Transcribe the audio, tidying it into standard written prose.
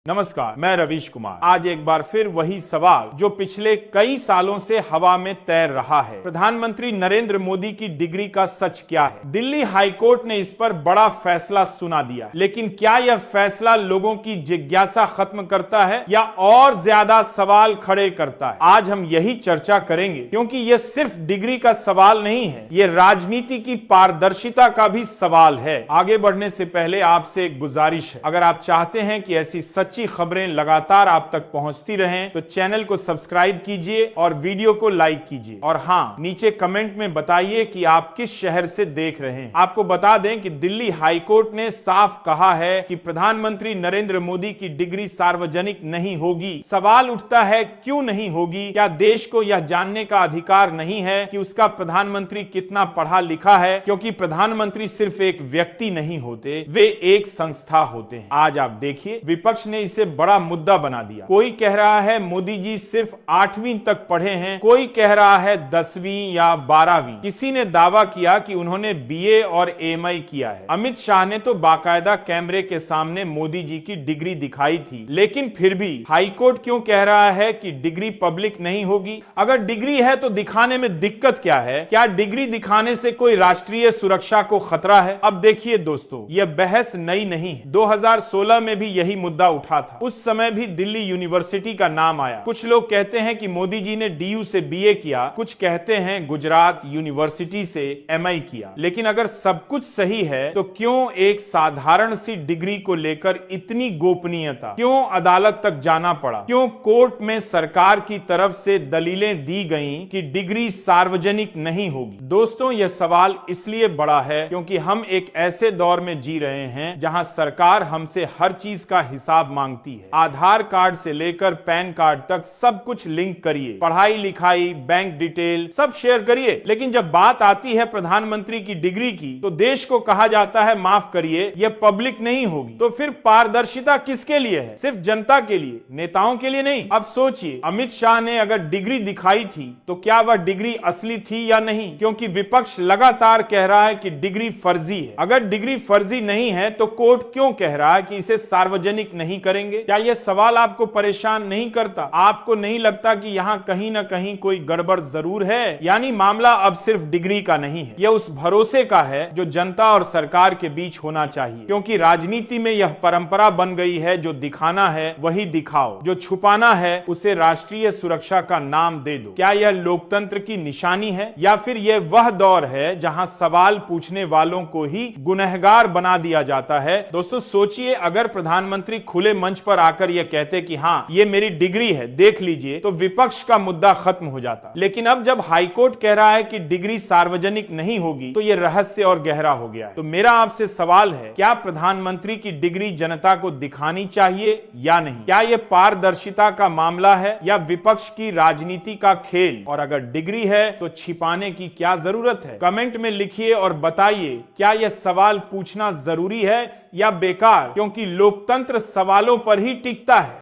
नमस्कार, मैं रवीश कुमार। आज एक बार फिर वही सवाल जो पिछले कई सालों से हवा में तैर रहा है। प्रधानमंत्री नरेंद्र मोदी की डिग्री का सच क्या है? दिल्ली हाईकोर्ट ने इस पर बड़ा फैसला सुना दिया, लेकिन क्या यह फैसला लोगों की जिज्ञासा खत्म करता है या और ज्यादा सवाल खड़े करता है? आज हम यही चर्चा करेंगे, क्योंकि यह सिर्फ डिग्री का सवाल नहीं है, ये राजनीति की पारदर्शिता का भी सवाल है। आगे बढ़ने से पहले आपसे एक गुजारिश है, अगर आप चाहते हैं कि ऐसी सच्ची खबरें लगातार आप तक पहुंचती रहें, तो चैनल को सब्सक्राइब कीजिए और वीडियो को लाइक कीजिए। और हाँ, नीचे कमेंट में बताइए कि आप किस शहर से देख रहे हैं। आपको बता दें कि दिल्ली हाईकोर्ट ने साफ कहा है कि प्रधानमंत्री नरेंद्र मोदी की डिग्री सार्वजनिक नहीं होगी। सवाल उठता है, क्यों नहीं होगी? क्या देश को यह जानने का अधिकार नहीं है कि उसका प्रधानमंत्री कितना पढ़ा लिखा है? क्योंकि प्रधानमंत्री सिर्फ एक व्यक्ति नहीं होते, वे एक संस्था होते हैं। आज आप देखिए, विपक्ष ने इसे बड़ा मुद्दा बना दिया। कोई कह रहा है मोदी जी सिर्फ 8वीं तक पढ़े हैं, कोई कह रहा है 10वीं या 12वीं। किसी ने दावा किया कि उन्होंने बीए और एमआई किया है। अमित शाह ने तो बाकायदा कैमरे के सामने मोदी जी की डिग्री दिखाई थी, लेकिन फिर भी हाईकोर्ट क्यों कह रहा है कि डिग्री पब्लिक नहीं होगी? अगर डिग्री है तो दिखाने में दिक्कत क्या है? क्या डिग्री दिखाने से कोई राष्ट्रीय सुरक्षा को खतरा है? अब देखिए दोस्तों, यह बहस नई नहीं है। 2016 में भी यही मुद्दा उठा था। उस समय भी दिल्ली यूनिवर्सिटी का नाम आया। कुछ लोग कहते हैं कि मोदी जी ने डीयू से बीए किया, कुछ कहते हैं गुजरात यूनिवर्सिटी से एमआई किया। लेकिन अगर सब कुछ सही है, तो क्यों एक साधारण सी डिग्री को लेकर इतनी गोपनीयता? क्यों अदालत तक जाना पड़ा? क्यों कोर्ट में सरकार की तरफ से दलीलें दी गईं कि डिग्री सार्वजनिक नहीं होगी? दोस्तों, यह सवाल इसलिए बड़ा है क्योंकि हम एक ऐसे दौर में जी रहे हैं जहां सरकार हमसे हर चीज का हिसाब मांगती है। आधार कार्ड से लेकर पैन कार्ड तक सब कुछ लिंक करिए, पढ़ाई लिखाई, बैंक डिटेल सब शेयर करिए। लेकिन जब बात आती है प्रधानमंत्री की डिग्री की, तो देश को कहा जाता है माफ करिए, यह पब्लिक नहीं होगी। तो फिर पारदर्शिता किसके लिए है? सिर्फ जनता के लिए, नेताओं के लिए नहीं। अब सोचिए, अमित शाह ने अगर डिग्री दिखाई थी तो क्या वह डिग्री असली थी या नहीं? क्योंकि विपक्ष लगातार कह रहा है कि डिग्री फर्जी है। अगर डिग्री फर्जी नहीं है तो कोर्ट क्यों कह रहा है कि इसे सार्वजनिक नहीं करेंगे? क्या यह सवाल आपको परेशान नहीं करता? आपको नहीं लगता कि यहां कहीं ना कहीं कोई गड़बड़ जरूर है? यानी मामला अब सिर्फ डिग्री का नहीं है, यह उस भरोसे का है जो जनता और सरकार के बीच होना चाहिए। क्योंकि राजनीति में यह परंपरा बन गई है, जो दिखाना है वही दिखाओ, जो छुपाना है उसे राष्ट्रीय सुरक्षा का नाम दे दो। क्या यह लोकतंत्र की निशानी है, या फिर यह वह दौर है जहां सवाल पूछने वालों को ही गुनहगार बना दिया जाता है? दोस्तों सोचिए, अगर प्रधानमंत्री खुले मंच पर आकर यह कहते कि हाँ ये मेरी डिग्री है, देख लीजिए, तो विपक्ष का मुद्दा खत्म हो जाता। लेकिन अब जब हाईकोर्ट कह रहा है कि डिग्री सार्वजनिक नहीं होगी, तो यह रहस्य और गहरा हो गया है। तो मेरा आपसे सवाल है, क्या प्रधानमंत्री की डिग्री जनता को दिखानी चाहिए या नहीं? क्या यह पारदर्शिता का मामला है या विपक्ष की राजनीति का खेल? और अगर डिग्री है तो छिपाने की क्या जरूरत है? कमेंट में लिखिए और बताइए, क्या यह सवाल पूछना जरूरी है या बेकार? क्योंकि लोकतंत्र सवालों पर ही टिकता है।